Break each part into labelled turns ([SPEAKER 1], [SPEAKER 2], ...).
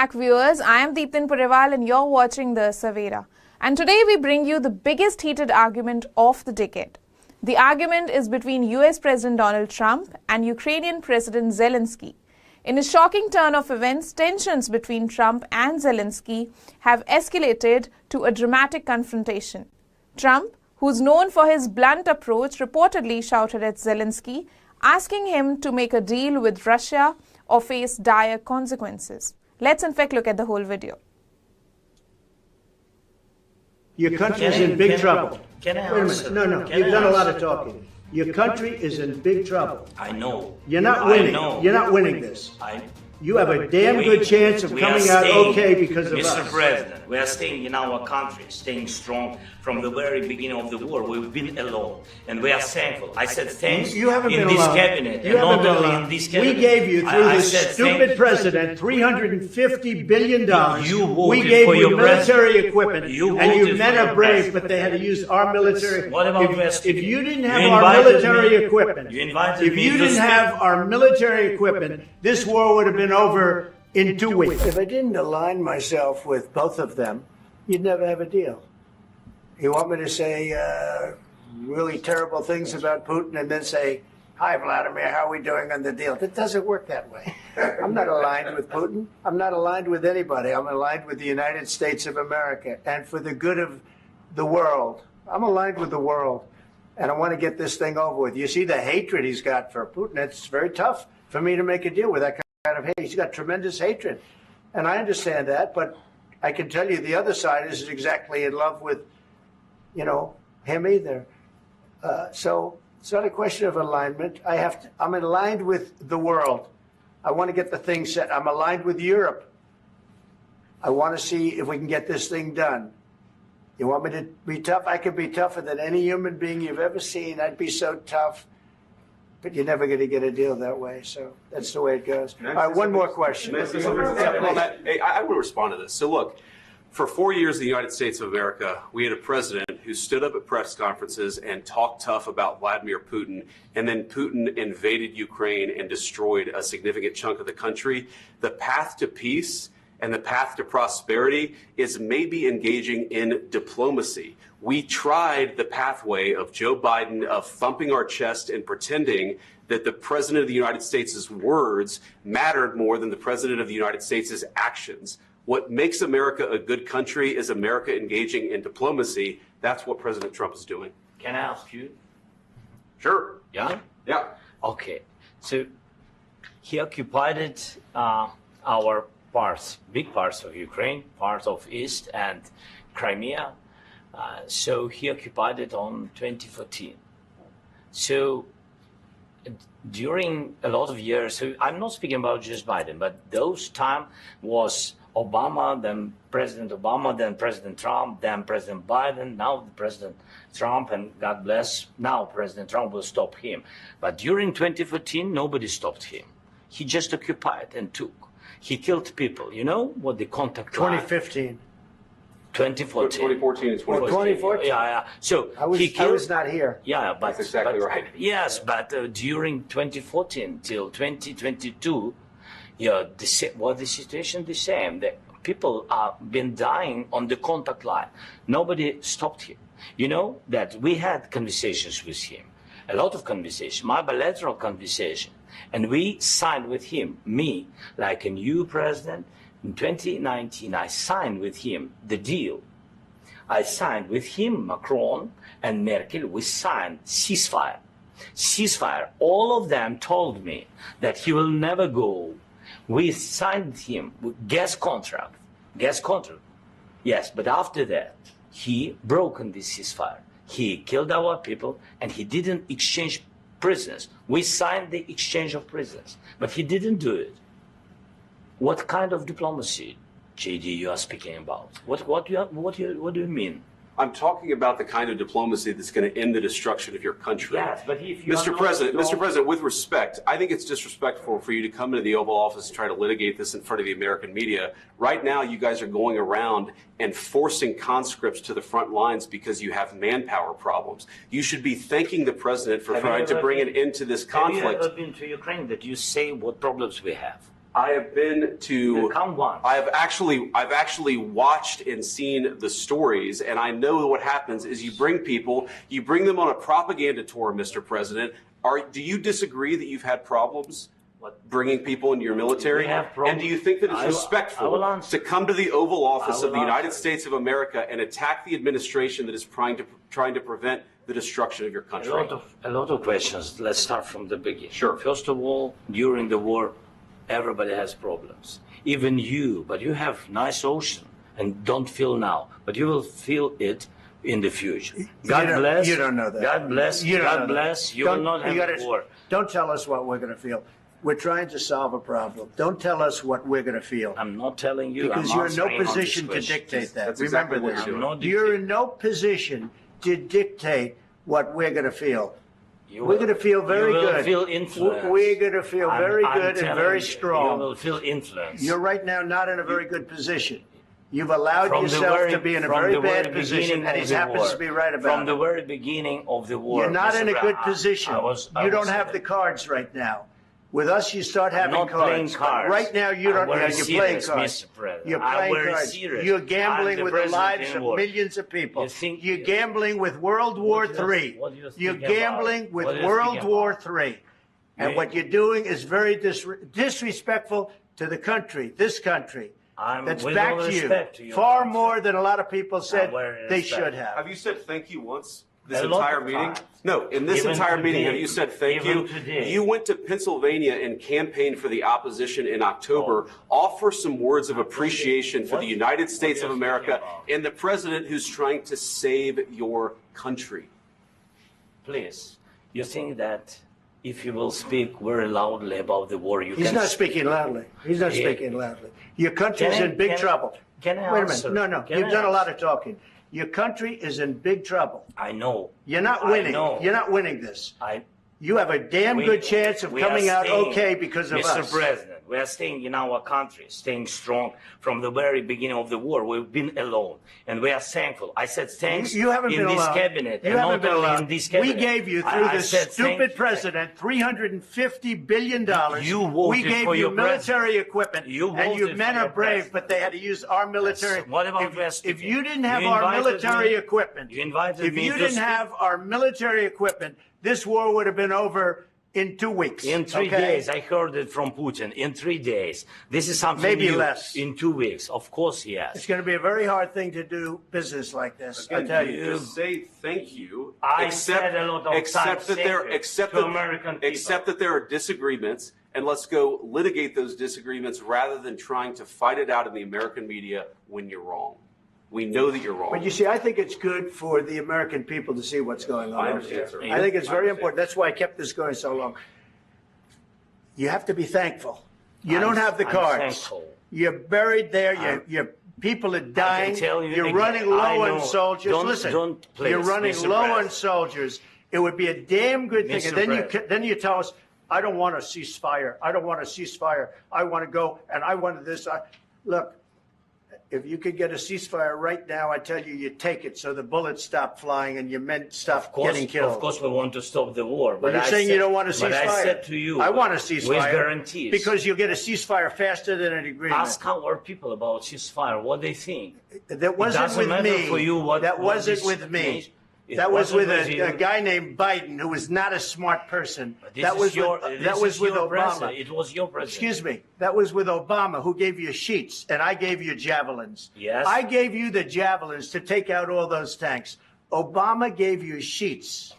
[SPEAKER 1] back, viewers. I am Deeptin Purival and you're watching the Savera. And today we bring you the biggest heated argument of the decade. The argument is between US President Donald Trump and Ukrainian President Zelenskyy. In a shocking turn of events, tensions between Trump and Zelenskyy have escalated to a dramatic confrontation. Trump, who's known for his blunt approach, reportedly shouted at Zelenskyy, asking him to make a deal with Russia or face dire consequences. Let's in fact look at the whole video.
[SPEAKER 2] Your country is in big trouble.
[SPEAKER 3] Can I
[SPEAKER 2] Wait a
[SPEAKER 3] answer?
[SPEAKER 2] minute. No. You've done a lot of talking. Your country is in big trouble.
[SPEAKER 3] I know.
[SPEAKER 2] You're not winning. You're not winning this. You have a damn good chance of coming out okay because of us.
[SPEAKER 3] Mr. President, we are staying in our country, staying strong from the very beginning of the war. We've been alone, and we are thankful. I said thanks
[SPEAKER 2] you haven't
[SPEAKER 3] in
[SPEAKER 2] been
[SPEAKER 3] this
[SPEAKER 2] alone.
[SPEAKER 3] cabinet,
[SPEAKER 2] you
[SPEAKER 3] and not only
[SPEAKER 2] alone.
[SPEAKER 3] in this cabinet.
[SPEAKER 2] We gave you, through this stupid president, $350 billion. We gave you military equipment, and you men are brave, but they had to use our military.
[SPEAKER 3] What about
[SPEAKER 2] if you didn't have our military equipment,
[SPEAKER 3] if
[SPEAKER 2] you didn't have our military equipment, this war would have been over in 2 weeks.
[SPEAKER 4] If I didn't align myself with both of them, you'd never have a deal. You want me to say really terrible things about Putin and then say, "Hi, Vladimir, how are we doing on the deal?" It doesn't work that way. I'm not aligned with Putin. I'm not aligned with anybody. I'm aligned with the United States of America and for the good of the world. I'm aligned with the world, and I want to get this thing over with. You see the hatred he's got for Putin. It's very tough for me to make a deal with that kind of hate. He's got tremendous hatred, and I understand that, but I can tell you the other side isn't exactly in love with, him either. So it's not a question of alignment. I'm aligned with the world. I want to get the thing set. I'm aligned with Europe. I want to see if we can get this thing done. You want me to be tough? I can be tougher than any human being you've ever seen. I'd be so tough. But you're never going to get a deal that way. So that's the way it goes. All right, one more question.
[SPEAKER 5] I want to respond to this. So look, for 4 years in the United States of America, we had a president who stood up at press conferences and talked tough about Vladimir Putin, and then Putin invaded Ukraine and destroyed a significant chunk of the country. The path to peace and the path to prosperity is maybe engaging in diplomacy. We tried the pathway of Joe Biden of thumping our chest and pretending that the president of the United States' words mattered more than the president of the United States' actions. What makes America a good country is America engaging in diplomacy. That's what President Trump is doing.
[SPEAKER 3] Can I ask you?
[SPEAKER 5] Sure.
[SPEAKER 3] Yeah?
[SPEAKER 5] Yeah.
[SPEAKER 3] Okay. So he occupied our parts, big parts of Ukraine, parts of East and Crimea. So he occupied it on 2014. So during a lot of years, so I'm not speaking about just Biden, but those time was Obama, then President Obama, then President Trump, then President Biden, now President Trump, and God bless, now President Trump will stop him. But during 2014, nobody stopped him. He just occupied and took. He killed people. You know what the contact
[SPEAKER 4] 2015.
[SPEAKER 3] 2014.
[SPEAKER 5] 2014 and 2014.
[SPEAKER 4] 2014?
[SPEAKER 3] Yeah. So
[SPEAKER 4] I was not here.
[SPEAKER 3] Yeah, but
[SPEAKER 5] that's exactly right.
[SPEAKER 3] Yes, but during 2014 till 2022, the situation the same. The people are been dying on the contact line. Nobody stopped him. You know that we had conversations with him, a lot of conversations, my bilateral conversation, and we signed with him. Me, like a new president. In 2019, I signed with him the deal. I signed with him, Macron and Merkel, we signed ceasefire. Ceasefire. All of them told me that he will never go. We signed him with gas contract. Yes, but after that, he broken this ceasefire. He killed our people and he didn't exchange prisoners. We signed the exchange of prisoners, but he didn't do it. What kind of diplomacy, JD, you are speaking about? What do you mean?
[SPEAKER 5] I'm talking about the kind of diplomacy that's going to end the destruction of your country.
[SPEAKER 3] Yes, but if you
[SPEAKER 5] Mr. President, with respect, I think it's disrespectful for you to come into the Oval Office and try to litigate this in front of the American media. Right now, you guys are going around and forcing conscripts to the front lines because you have manpower problems. You should be thanking the president for trying to bring an end to this conflict.
[SPEAKER 3] Have you ever been to Ukraine that you say what problems we have?
[SPEAKER 5] I have been to.
[SPEAKER 3] Come once.
[SPEAKER 5] I've actually watched and seen the stories, and I know what happens is you bring them on a propaganda tour, Mr. President. Do you disagree that you've had problems bringing people into your military? And do you think that it's respectful to come to the Oval Office of the United States of America and attack the administration that is trying to prevent the destruction of your country?
[SPEAKER 3] A lot of questions. Let's start from the beginning.
[SPEAKER 5] Sure.
[SPEAKER 3] First of all, during the war, everybody has problems. Even you, but you have nice ocean and don't feel now, but you will feel it in the future. God bless.
[SPEAKER 4] You don't know that.
[SPEAKER 3] God bless. God bless. You will not have war.
[SPEAKER 4] Don't tell us what we're going to feel. We're trying to solve a problem. Don't tell us what we're going to feel.
[SPEAKER 3] I'm not telling you.
[SPEAKER 4] Because you're in no position to dictate that.
[SPEAKER 5] That's
[SPEAKER 4] Remember
[SPEAKER 5] exactly what
[SPEAKER 4] this. You're in no position to dictate what we're going to feel. We're going to feel very good.
[SPEAKER 3] You will feel influenced.
[SPEAKER 4] We're going to feel very good and very strong.
[SPEAKER 3] You will feel influenced.
[SPEAKER 4] You're right now not in a very good position. You've allowed yourself to be in a very bad position, and he happens to be right about it.
[SPEAKER 3] From the very beginning of the war.
[SPEAKER 4] You're not in a good position. You don't have the cards right now. With us, you start having cards. Right now, you don't. You're playing cards. You're playing cards. You're gambling with the lives of millions of people. You're gambling with World War III. You're gambling with World War III. And what you're doing is very disrespectful to the country, this country. That's backed you far more than a lot of people said they should have.
[SPEAKER 5] Have you said thank you once? This entire meeting? No, in this entire meeting, have you said thank you? You went to Pennsylvania and campaigned for the opposition in October. Offer some words of appreciation for the United States of America and the president who's trying to save your country.
[SPEAKER 3] Please, you think that if you will speak very loudly about the war,
[SPEAKER 4] He's not speaking loudly. He's not speaking loudly. Your country is in big trouble.
[SPEAKER 3] Wait
[SPEAKER 4] a minute. No. You've done a lot of talking. Your country is in big trouble.
[SPEAKER 3] I know.
[SPEAKER 4] You're not winning. You're not winning this. You have a damn good chance of coming out okay because of us.
[SPEAKER 3] Mr. President, we are staying in our country, staying strong from the very beginning of the war. We've been alone, and we are thankful. I said thanks
[SPEAKER 4] you haven't
[SPEAKER 3] in
[SPEAKER 4] been
[SPEAKER 3] this
[SPEAKER 4] alone.
[SPEAKER 3] cabinet,
[SPEAKER 4] you
[SPEAKER 3] and
[SPEAKER 4] haven't
[SPEAKER 3] not
[SPEAKER 4] been
[SPEAKER 3] only
[SPEAKER 4] alone.
[SPEAKER 3] in this cabinet.
[SPEAKER 4] We gave you, through this stupid president, $350 billion.
[SPEAKER 3] You voted
[SPEAKER 4] we gave
[SPEAKER 3] for
[SPEAKER 4] you
[SPEAKER 3] your
[SPEAKER 4] military equipment, and your men are brave, but they had to use our military.
[SPEAKER 3] Yes. What about
[SPEAKER 4] if you didn't have our military equipment,
[SPEAKER 3] you invited me
[SPEAKER 4] if you didn't have our military equipment, this war would have been over in 2 weeks.
[SPEAKER 3] In 3 days, I heard it from Putin. In 3 days. This is something
[SPEAKER 4] maybe
[SPEAKER 3] new.
[SPEAKER 4] Less.
[SPEAKER 3] In 2 weeks. Of course, yes.
[SPEAKER 4] It's going to be a very hard thing to do business like this. I tell you.
[SPEAKER 5] Just say thank you.
[SPEAKER 3] I said a lot of
[SPEAKER 5] except that there are disagreements, and let's go litigate those disagreements rather than trying to fight it out in the American media when you're wrong. We know that you're wrong.
[SPEAKER 4] But you see, I think it's good for the American people to see what's going on.
[SPEAKER 5] I understand, sir.
[SPEAKER 4] I think it's very important. That's why I kept this going so long. You have to be thankful. You don't have the cards.
[SPEAKER 3] Thankful.
[SPEAKER 4] You're buried there. Your people are dying. You're running low on soldiers. Listen, you're running low on soldiers. It would be a damn good thing. And then you tell us, I don't want a ceasefire. I don't want a ceasefire. I want to go and I want this. Look. If you could get a ceasefire right now, I tell you, you take it so the bullets stop flying and your men stop getting killed.
[SPEAKER 3] Of course, we want to stop the war.
[SPEAKER 4] But you're saying you don't want a ceasefire.
[SPEAKER 3] But I said to you,
[SPEAKER 4] I want a ceasefire.
[SPEAKER 3] With guarantees.
[SPEAKER 4] Because you'll get a ceasefire faster than an agreement.
[SPEAKER 3] Ask our people about ceasefire, what they think.
[SPEAKER 4] That wasn't with me.
[SPEAKER 3] For you
[SPEAKER 4] that wasn't with me. That was with a guy named Biden, who was not a smart person. That was with Obama.
[SPEAKER 3] It was your president.
[SPEAKER 4] Excuse me. That was with Obama, who gave you sheets, and I gave you javelins.
[SPEAKER 3] Yes.
[SPEAKER 4] I gave you the javelins to take out all those tanks. Obama gave you sheets.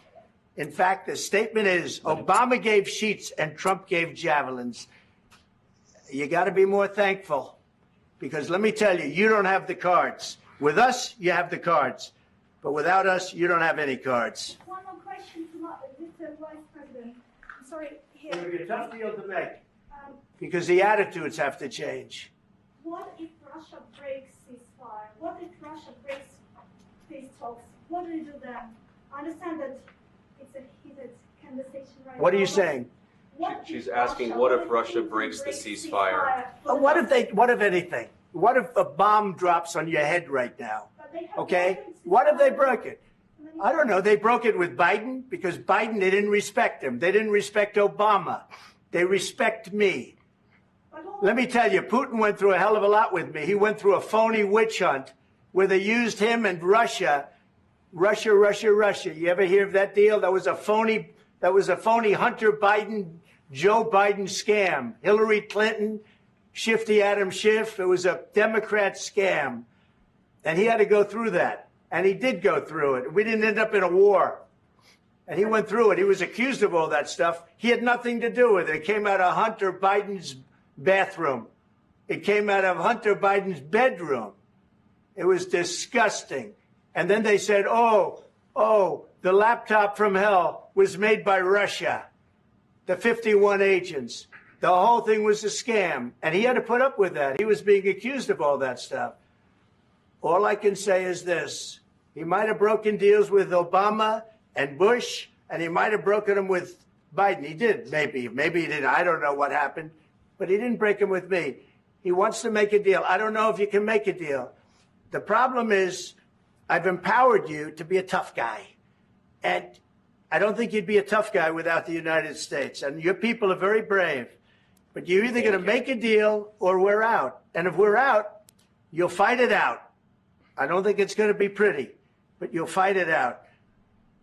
[SPEAKER 4] In fact, the statement is Obama gave sheets and Trump gave javelins. You got to be more thankful, because let me tell you, you don't have the cards. With us, you have the cards. But without us, you don't have any cards.
[SPEAKER 6] One more question to Mr. Vice President. I'm sorry.
[SPEAKER 4] It would be a tough deal to make because the attitudes have to change.
[SPEAKER 6] What if Russia breaks ceasefire? What if Russia breaks peace talks? What do you do then? I understand that it's a heated conversation right now.
[SPEAKER 4] What are you saying?
[SPEAKER 5] She's asking, what if Russia breaks the ceasefire?
[SPEAKER 4] What if anything? What if a bomb drops on your head right now? Okay? What if they broke it? I don't know. They broke it with Biden because Biden, they didn't respect him. They didn't respect Obama. They respect me. Let me tell you, Putin went through a hell of a lot with me. He went through a phony witch hunt where they used him and Russia. You ever hear of that deal? That was a phony Hunter Biden, Joe Biden scam. Hillary Clinton, Shifty Adam Schiff. It was a Democrat scam. And he had to go through that. And he did go through it. We didn't end up in a war. And he went through it. He was accused of all that stuff. He had nothing to do with it. It came out of Hunter Biden's bathroom. It came out of Hunter Biden's bedroom. It was disgusting. And then they said, oh, the laptop from hell was made by Russia, the 51 agents. The whole thing was a scam. And he had to put up with that. He was being accused of all that stuff. All I can say is this. He might have broken deals with Obama and Bush, and he might have broken them with Biden. He did, maybe. Maybe he didn't. I don't know what happened. But he didn't break them with me. He wants to make a deal. I don't know if you can make a deal. The problem is I've empowered you to be a tough guy. And I don't think you'd be a tough guy without the United States. And your people are very brave. But you're either going to make a deal or we're out. And if we're out, you'll fight it out. I don't think it's going to be pretty, but you'll fight it out.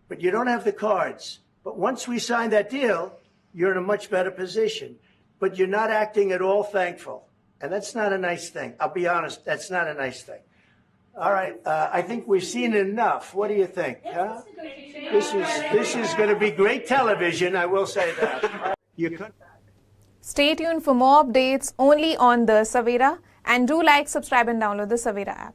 [SPEAKER 4] But you don't have the cards. But once we sign that deal, you're in a much better position. But you're not acting at all thankful. And that's not a nice thing. I'll be honest, that's not a nice thing. All right, I think we've seen enough. What do you think? Huh? This is going to be great television, I will say that.
[SPEAKER 1] Stay tuned for more updates only on the Savera, and do like, subscribe and download the Savera app.